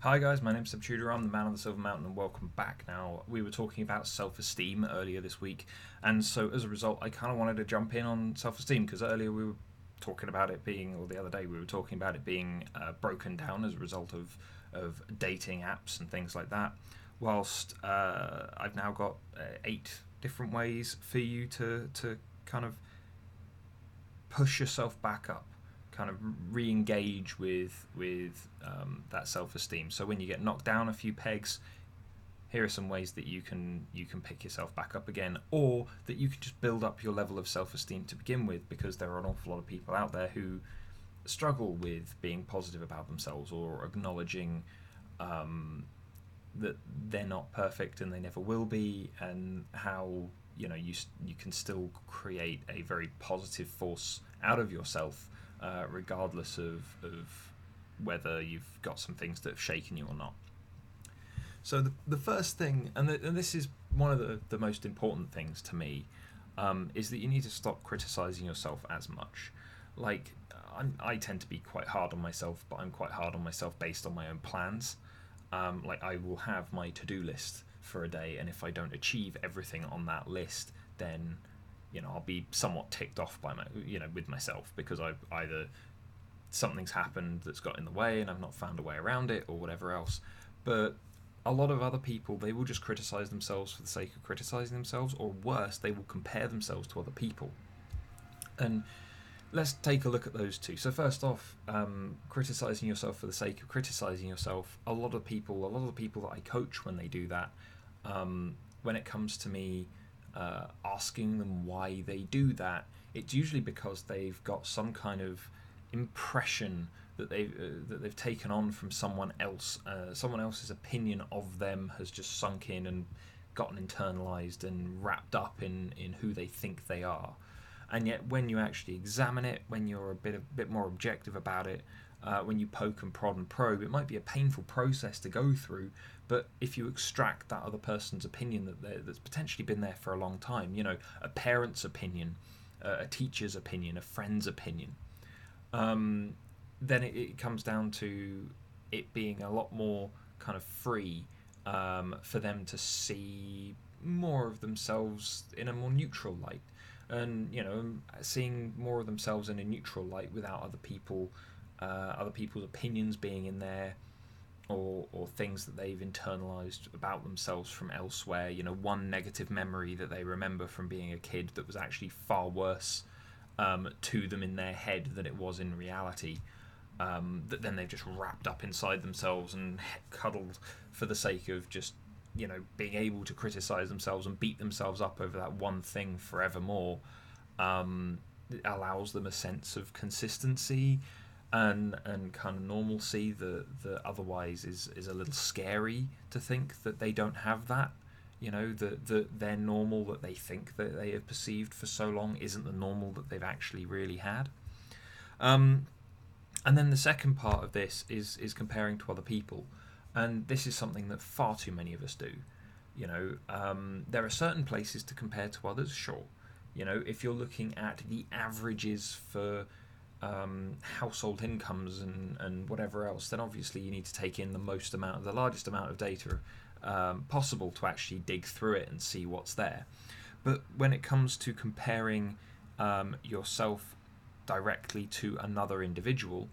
Hi guys, my name's Subtutor, I'm the man on the Silver Mountain and welcome back. Now, we were talking about self-esteem earlier this week, and so as a result I kind of wanted to jump in on self-esteem because earlier we were talking about it being, or the other day we were talking about it being broken down as a result of dating apps and things like that, whilst I've now got 8 different ways for you to kind of push yourself back up, kind of re-engage with that self-esteem. So when you get knocked down a few pegs, here are some ways that you can pick yourself back up again, or that you can just build up your level of self-esteem to begin with, because there are an awful lot of people out there who struggle with being positive about themselves or acknowledging that they're not perfect and they never will be, and how you can still create a very positive force out of yourself, regardless of whether you've got some things that have shaken you or not. So the first thing, and this is one of the most important things to me, is that you need to stop criticizing yourself as much. Like, I tend to be quite hard on myself, but I'm quite hard on myself based on my own plans. Like, I will have my to-do list for a day, and if I don't achieve everything on that list, then I'll be somewhat ticked off by with myself, because I've either something's happened that's got in the way and I've not found a way around it, or whatever else. But a lot of other people, they will just criticize themselves for the sake of criticizing themselves, or worse, they will compare themselves to other people. And let's take a look at those two. So first off, criticizing yourself for the sake of criticizing yourself. A lot of the people that I coach, when they do that, when it comes to me asking them why they do that, it's usually because they've got some kind of impression that they've taken on from someone else. Someone else's opinion of them has just sunk in and gotten internalized and wrapped up in who they think they are. And yet, when you actually examine it, when you're a bit more objective about it, when you poke and prod and probe, it might be a painful process to go through. But if you extract that other person's opinion that's potentially been there for a long time, a parent's opinion, a teacher's opinion, a friend's opinion, then it comes down to it being a lot more kind of free, for them to see more of themselves in a more neutral light, and seeing more of themselves in a neutral light without other people's opinions being in there, or things that they've internalized about themselves from elsewhere. One negative memory that they remember from being a kid that was actually far worse to them in their head than it was in reality, that then they've just wrapped up inside themselves and cuddled for the sake of just being able to criticize themselves and beat themselves up over that one thing forevermore. It allows them a sense of consistency and kind of normalcy that otherwise is a little scary to think that they don't have that. That their normal that they think that they have perceived for so long isn't the normal that they've actually really had. And then the second part of this is comparing to other people, and this is something that far too many of us do. There are certain places to compare to others, sure. If you're looking at the averages for household incomes and whatever else, then obviously you need to take in the largest amount of data possible to actually dig through it and see what's there. But when it comes to comparing yourself directly to another individual,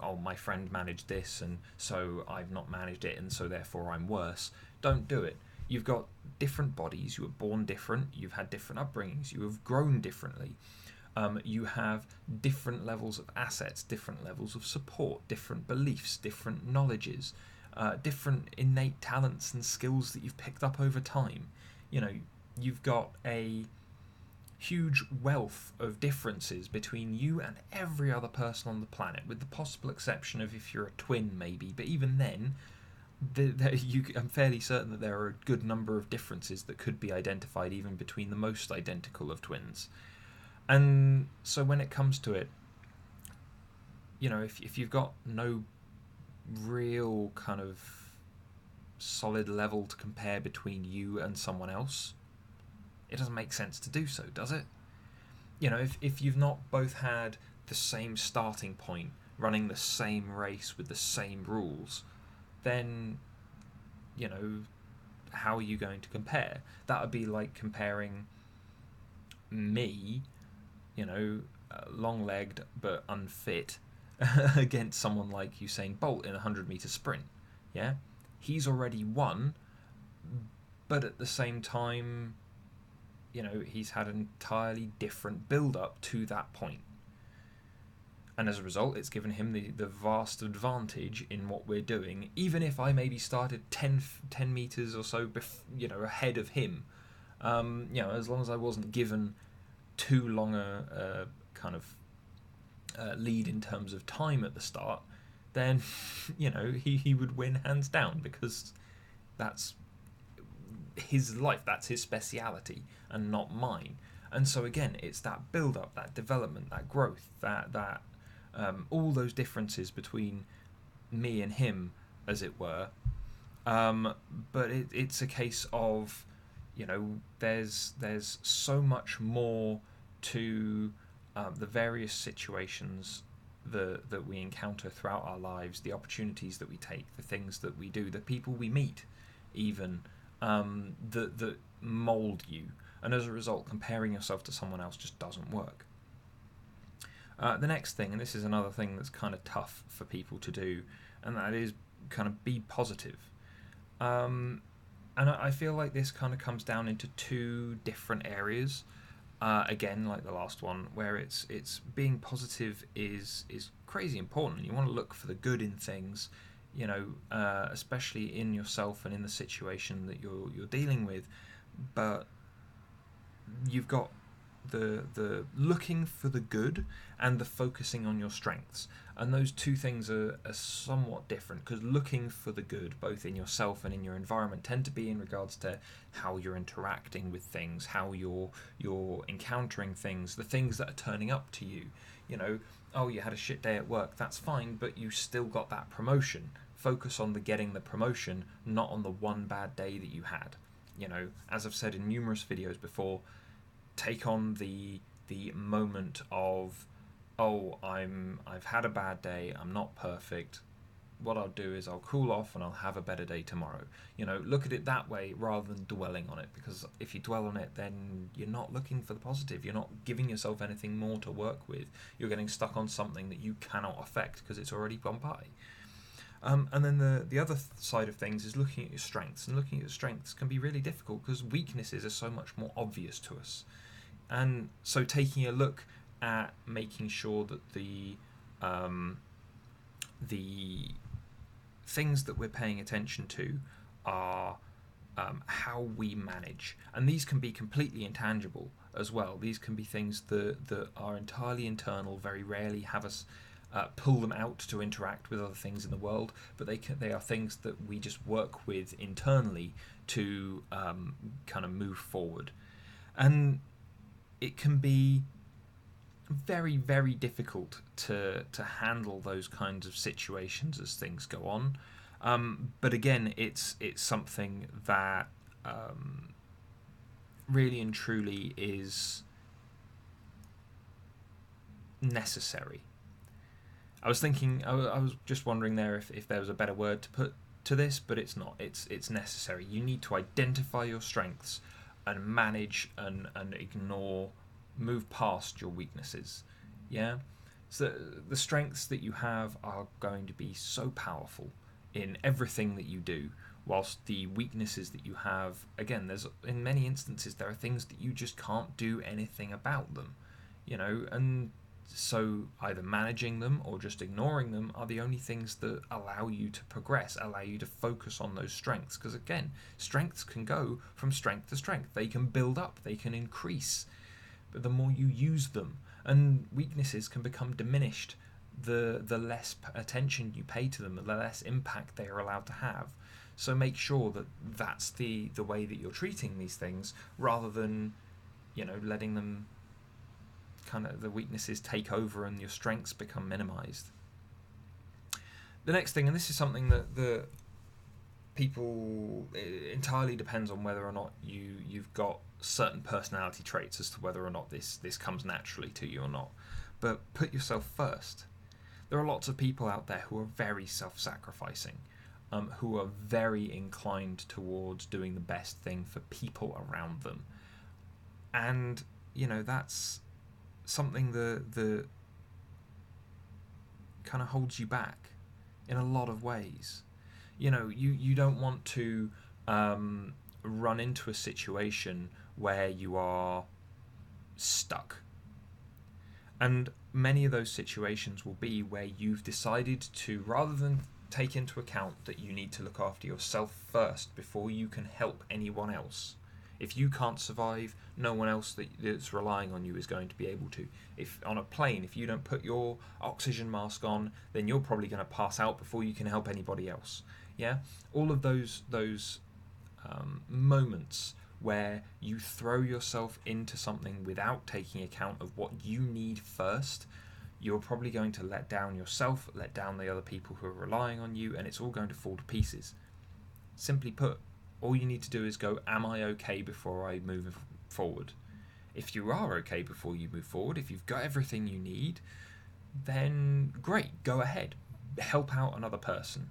oh, my friend managed this and so I've not managed it and so therefore I'm worse, don't do it. You've got different bodies, you were born different, you've had different upbringings, you have grown differently. You have different levels of assets, different levels of support, different beliefs, different knowledges, different innate talents and skills that you've picked up over time. You've got a huge wealth of differences between you and every other person on the planet, with the possible exception of if you're a twin, maybe. But even then, I'm fairly certain that there are a good number of differences that could be identified even between the most identical of twins. And so when it comes to it, if you've got no real kind of solid level to compare between you and someone else, it doesn't make sense to do so, does it? If you've not both had the same starting point, running the same race with the same rules, then, you know, how are you going to compare? That would be like comparing me, you know, long-legged but unfit, against someone like Usain Bolt in a 100-meter sprint. Yeah, he's already won, but at the same time, you know, he's had an entirely different build-up to that point. And as a result, it's given him the vast advantage in what we're doing, even if I maybe started 10 meters or so, ahead of him. As long as I wasn't given too long a kind of lead in terms of time at the start, then, he would win hands down, because that's his life, that's his speciality, and not mine. And so again, it's that build-up, that development, that growth, that all those differences between me and him, as it were. But it's a case of, there's so much more to the various situations that we encounter throughout our lives, the opportunities that we take, the things that we do, the people we meet, even, that mold you. And as a result, comparing yourself to someone else just doesn't work. The next thing, and this is another thing that's kind of tough for people to do, and that is kind of be positive. And I feel like this kind of comes down into two different areas. Again, like the last one, where it's being positive is crazy important. You want to look for the good in things, especially in yourself and in the situation that you're dealing with. But you've got the looking for the good and the focusing on your strengths, and those two things are somewhat different, because looking for the good both in yourself and in your environment tend to be in regards to how you're interacting with things, how you're encountering things, the things that are turning up to you. Oh, you had a shit day at work, that's fine, but you still got that promotion. Focus on getting the promotion, not on the one bad day that you had. As I've said in numerous videos before, take on the moment of, oh, I've had a bad day, I'm not perfect. What I'll do is I'll cool off and I'll have a better day tomorrow. Look at it that way rather than dwelling on it, because if you dwell on it, then you're not looking for the positive. You're not giving yourself anything more to work with. You're getting stuck on something that you cannot affect because it's already gone by. And then the other side of things is looking at your strengths. And looking at your strengths can be really difficult because weaknesses are so much more obvious to us. And so taking a look at making sure that the things that we're paying attention to are how we manage. And these can be completely intangible as well. These can be things that are entirely internal, very rarely have us pull them out to interact with other things in the world, but they are things that we just work with internally to kind of move forward. And it can be very, very difficult to handle those kinds of situations as things go on. But again, it's something that really and truly is necessary. I was thinking, I was just wondering there if there was a better word to put to this, but it's not. It's necessary. You need to identify your strengths and manage and ignore, move past your weaknesses. Yeah? So the strengths that you have are going to be so powerful in everything that you do, whilst the weaknesses that you have, again, there's in many instances there are things that you just can't do anything about them, and so either managing them or just ignoring them are the only things that allow you to progress, allow you to focus on those strengths. Because again, strengths can go from strength to strength. They can build up, they can increase, but the more you use them. And weaknesses can become diminished the less attention you pay to them, the less impact they are allowed to have. So make sure that that's the way that you're treating these things, rather than letting them kind of the weaknesses take over and your strengths become minimized. The next thing, and this is something that people, it entirely depends on whether or not you've got certain personality traits as to whether or not this comes naturally to you or not, but put yourself first. There are lots of people out there who are very self-sacrificing, who are very inclined towards doing the best thing for people around them. And, that's something that kind of holds you back in a lot of ways. You don't want to run into a situation where you are stuck. And many of those situations will be where you've decided to, rather than take into account that you need to look after yourself first before you can help anyone else. If you can't survive, no one else that's relying on you is going to be able to. If on a plane, if you don't put your oxygen mask on, then you're probably going to pass out before you can help anybody else. Yeah, all of those moments where you throw yourself into something without taking account of what you need first, you're probably going to let down yourself, let down the other people who are relying on you, and it's all going to fall to pieces. Simply put, all you need to do is go, am I okay before I move forward? If you are okay before you move forward, if you've got everything you need, then great, go ahead. Help out another person.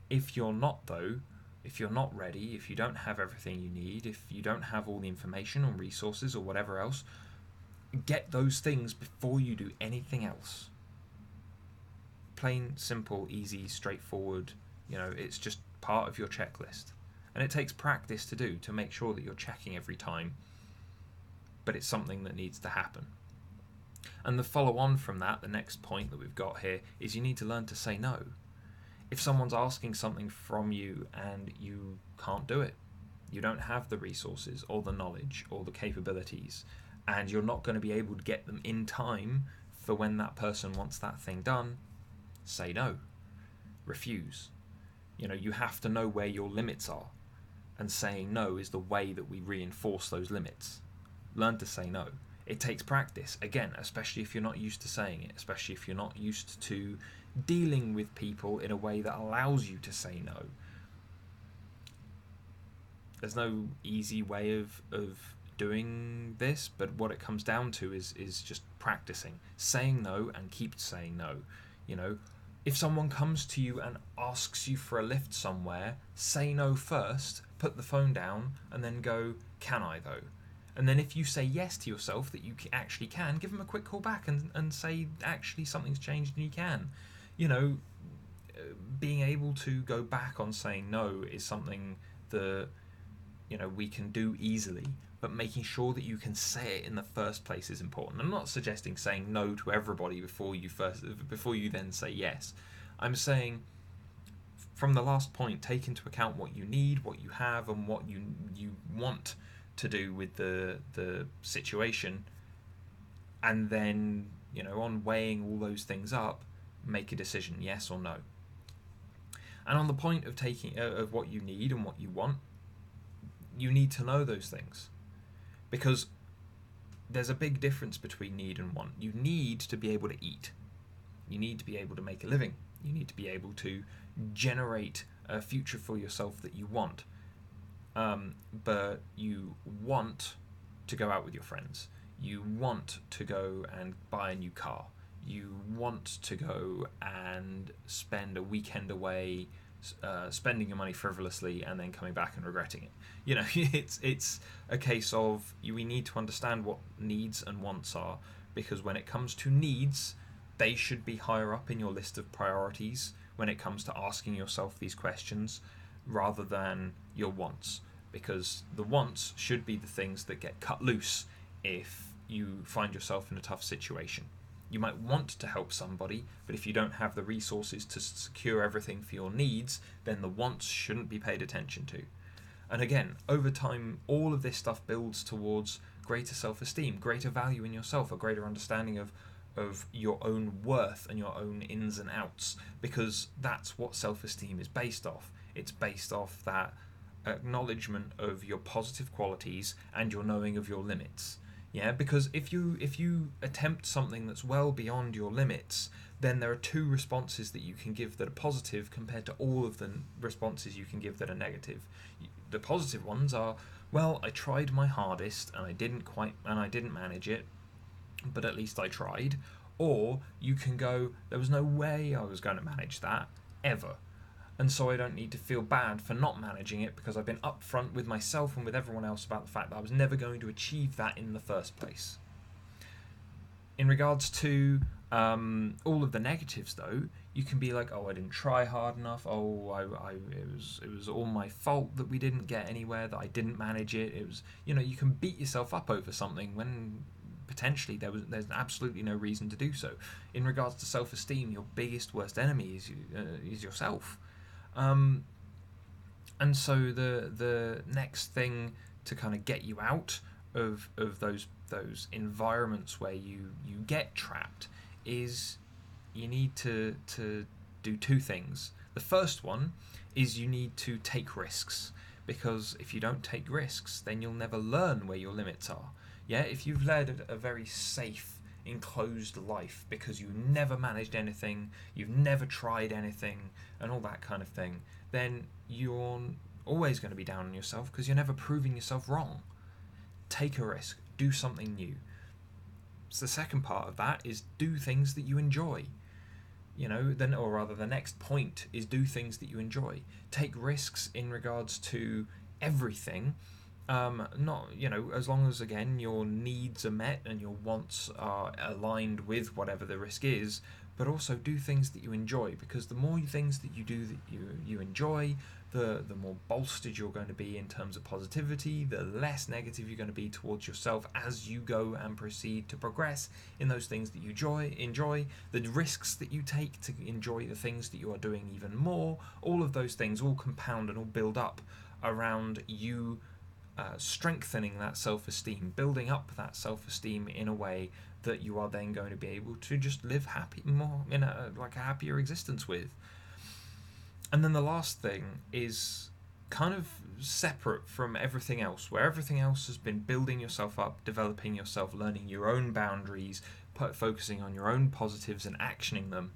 If you're not, though, if you're not ready, if you don't have everything you need, if you don't have all the information or resources or whatever else, get those things before you do anything else. Plain, simple, easy, straightforward. It's just part of your checklist. And it takes practice to do, to make sure that you're checking every time. But it's something that needs to happen. And the follow on from that, the next point that we've got here, is you need to learn to say no. If someone's asking something from you and you can't do it, you don't have the resources or the knowledge or the capabilities, and you're not going to be able to get them in time for when that person wants that thing done, say no. Refuse. You have to know where your limits are, and saying no is the way that we reinforce those limits. Learn to say no. It takes practice, again, especially if you're not used to saying it, especially if you're not used to dealing with people in a way that allows you to say no. There's no easy way of doing this, but what it comes down to is just practicing, saying no and keep saying no. If someone comes to you and asks you for a lift somewhere, say no first, put the phone down, and then go, can I though? And then if you say yes to yourself that you actually can, give them a quick call back and say, actually something's changed and you can. Being able to go back on saying no is something that, we can do easily, but making sure that you can say it in the first place is important. I'm not suggesting saying no to everybody before you then say yes. I'm saying, from the last point, take into account what you need, what you have, and what you want to do with the situation, and then, on weighing all those things up, make a decision, yes or no. And on the point of taking of what you need and what you want, you need to know those things, because there's a big difference between need and want. You need to be able to eat. You need to be able to make a living. You need to be able to generate a future for yourself that you want. But you want to go out with your friends. You want to go and buy a new car. You want to go and spend a weekend away, spending your money frivolously and then coming back and regretting it. It's a case of we need to understand what needs and wants are, because when it comes to needs, they should be higher up in your list of priorities when it comes to asking yourself these questions, rather than your wants, because the wants should be the things that get cut loose if you find yourself in a tough situation. You might want to help somebody, but if you don't have the resources to secure everything for your needs, then the wants shouldn't be paid attention to. And again, over time, all of this stuff builds towards greater self-esteem, greater value in yourself, a greater understanding of your own worth and your own ins and outs, because that's what self-esteem is based off. It's based off that acknowledgement of your positive qualities and your knowing of your limits. Yeah, because if you attempt something that's well beyond your limits, then there are two responses that you can give that are positive compared to all of the responses you can give that are negative. The positive ones are, well, I tried my hardest and I didn't manage it, but at least I tried. Or you can go, there was no way I was going to manage that ever. And so I don't need to feel bad for not managing it, because I've been upfront with myself and with everyone else about the fact that I was never going to achieve that in the first place. In regards to all of the negatives, though, you can be like, oh, I didn't try hard enough. Oh, it was all my fault that we didn't get anywhere, that I didn't manage it. It was, you can beat yourself up over something when potentially there's absolutely no reason to do so. In regards to self-esteem, your biggest worst enemy is yourself. And so the next thing to kind of get you out of those environments where you get trapped is you need to do two things. The first one is you need to take risks, because if you don't take risks, then you'll never learn where your limits are. Yeah, if you've led a very safe, enclosed life because you never managed anything, you've never tried anything, and all that kind of thing, then you're always going to be down on yourself because you're never proving yourself wrong. Take a risk, do something new. So the second part of that is do things that you enjoy. Or rather, the next point is do things that you enjoy. Take risks in regards to everything. Not, as long as, again, your needs are met and your wants are aligned with whatever the risk is, but also do things that you enjoy, because the more things that you do that you enjoy, the more bolstered you're going to be in terms of positivity, the less negative you're going to be towards yourself as you go and proceed to progress in those things that you enjoy, the risks that you take to enjoy the things that you are doing even more. All of those things all compound and all build up around you strengthening that self-esteem, building up that self-esteem in a way that you are then going to be able to just live happy, more in a happier existence with. And then the last thing is kind of separate from everything else, where everything else has been building yourself up, developing yourself, learning your own boundaries, focusing on your own positives and actioning them.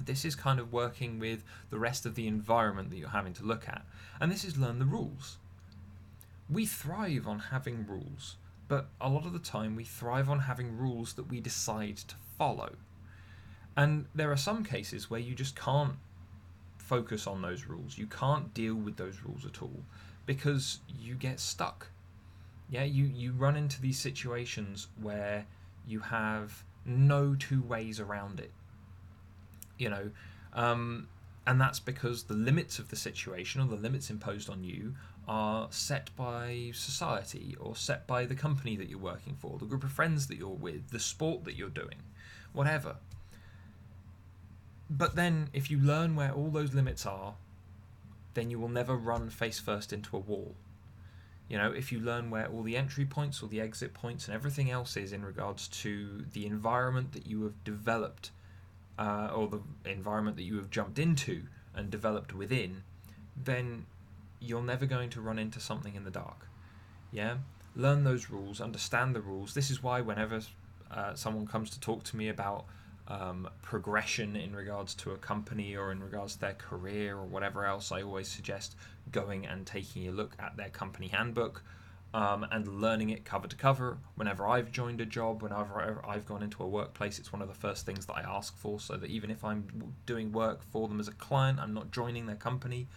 This is kind of working with the rest of the environment that you're having to look at. And this is learn the rules. We thrive on having rules, but a lot of the time we thrive on having rules that we decide to follow. And there are some cases where you just can't focus on those rules. You can't deal with those rules at all because you get stuck. Yeah, you run into these situations where you have no two ways around it. And that's because the limits of the situation, or the limits imposed on you, are set by society or set by the company that you're working for, the group of friends that you're with, the sport that you're doing, whatever. But then if you learn where all those limits are, then you will never run face first into a wall. If you learn where all the entry points, all the exit points, and everything else is in regards to the environment that you have developed, or the environment that you have jumped into and developed within, then you're never going to run into something in the dark. Yeah? Learn those rules, understand the rules. This is why whenever someone comes to talk to me about progression in regards to a company or in regards to their career or whatever else, I always suggest going and taking a look at their company handbook, and learning it cover to cover. Whenever I've joined a job, whenever I've gone into a workplace, it's one of the first things that I ask for, so that even if I'm doing work for them as a client, I'm not joining their company.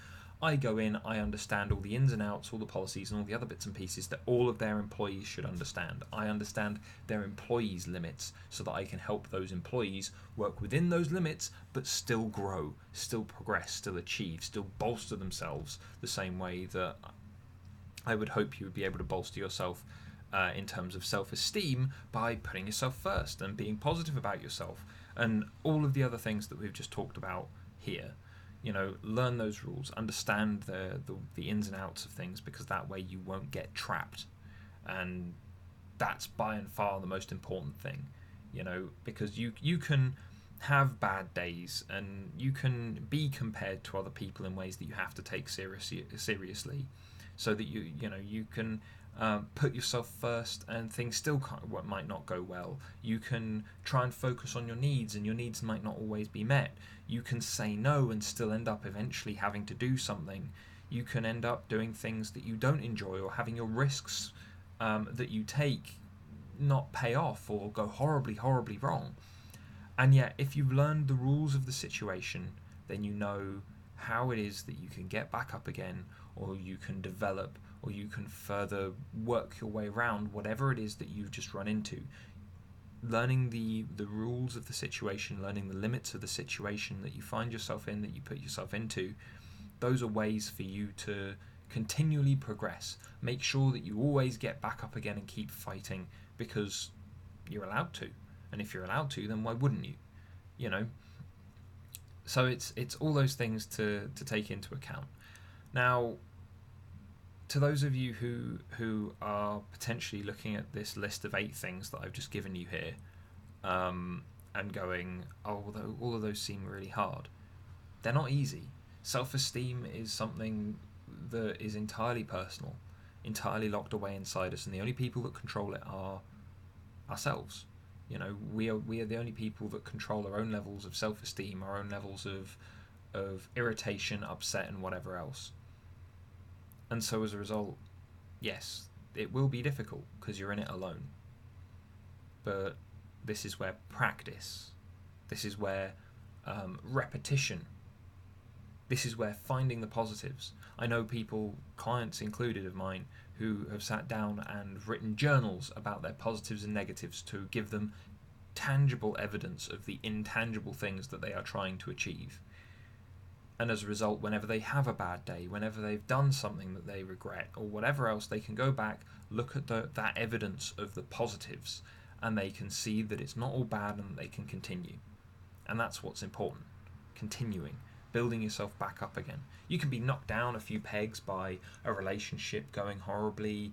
I go in, I understand all the ins and outs, all the policies and all the other bits and pieces that all of their employees should understand. I understand their employees' limits so that I can help those employees work within those limits but still grow, still progress, still achieve, still bolster themselves the same way that I would hope you would be able to bolster yourself in terms of self-esteem by putting yourself first and being positive about yourself and all of the other things that we've just talked about here. Learn those rules, understand the ins and outs of things, because that way you won't get trapped. And that's by and far the most important thing, because you can have bad days and you can be compared to other people in ways that you have to take seriously, so that you can put yourself first and things still might not go well. You can try and focus on your needs and your needs might not always be met. You can say no and still end up eventually having to do something. You can end up doing things that you don't enjoy, or having your risks that you take not pay off or go horribly wrong. And yet, if you've learned the rules of the situation, then you know how it is that you can get back up again, or you can develop, or you can further work your way around whatever it is that you've just run into. Learning the rules of the situation, learning the limits of the situation that you find yourself in, that you put yourself into, those are ways for you to continually progress. Make sure that you always get back up again and keep fighting, because you're allowed to. And if you're allowed to, then why wouldn't you? You know? So it's all those things to take into account. Now, to those of you who are potentially looking at this list of 8 things that I've just given you here, and going, oh, all of those seem really hard. They're not easy. Self-esteem is something that is entirely personal, entirely locked away inside us, and the only people that control it are ourselves. You know, we are the only people that control our own levels of self-esteem, our own levels of irritation, upset, and whatever else. And so as a result, yes, it will be difficult because you're in it alone. But this is where practice, this is where repetition, this is where finding the positives. I know people, clients included of mine, who have sat down and written journals about their positives and negatives to give them tangible evidence of the intangible things that they are trying to achieve. And as a result, whenever they have a bad day, whenever they've done something that they regret, or whatever else, they can go back, look at that evidence of the positives, and they can see that it's not all bad and they can continue. And that's what's important. Continuing. Building yourself back up again. You can be knocked down a few pegs by a relationship going horribly,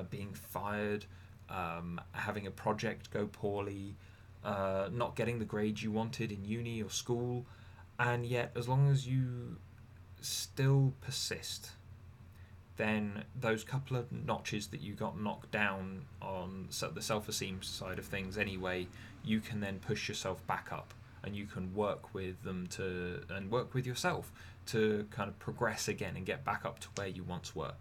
being fired, having a project go poorly, not getting the grades you wanted in uni or school, and yet as long as you still persist, then those couple of notches that you got knocked down on the self-esteem side of things anyway, you can then push yourself back up, and you can work with them and work with yourself to kind of progress again and get back up to where you once were.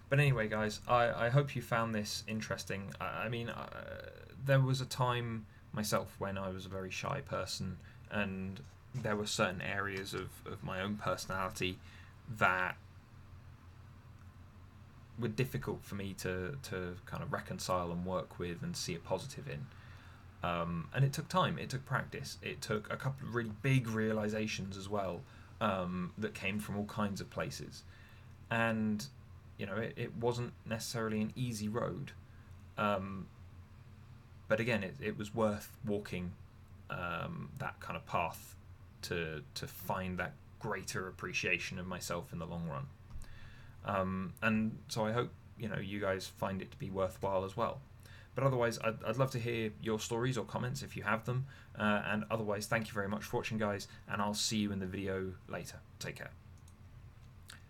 But anyway, guys, I hope you found this interesting. I mean, there was a time myself when I was a very shy person, and there were certain areas of my own personality that were difficult for me to kind of reconcile and work with and see a positive in. And it took time, it took practice, it took a couple of really big realizations as well, that came from all kinds of places. And, you know, it wasn't necessarily an easy road. But again, it was worth walking that kind of path to find that greater appreciation of myself in the long run. And so I hope, you know, you guys find it to be worthwhile as well. But otherwise, I'd love to hear your stories or comments if you have them. And otherwise, thank you very much for watching, guys, and I'll see you in the video later. Take care.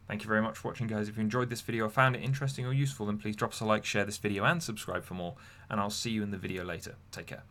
Thank you very much for watching, guys. If you enjoyed this video or found it interesting or useful, then please drop us a like, share this video, and subscribe for more. And I'll see you in the video later. Take care.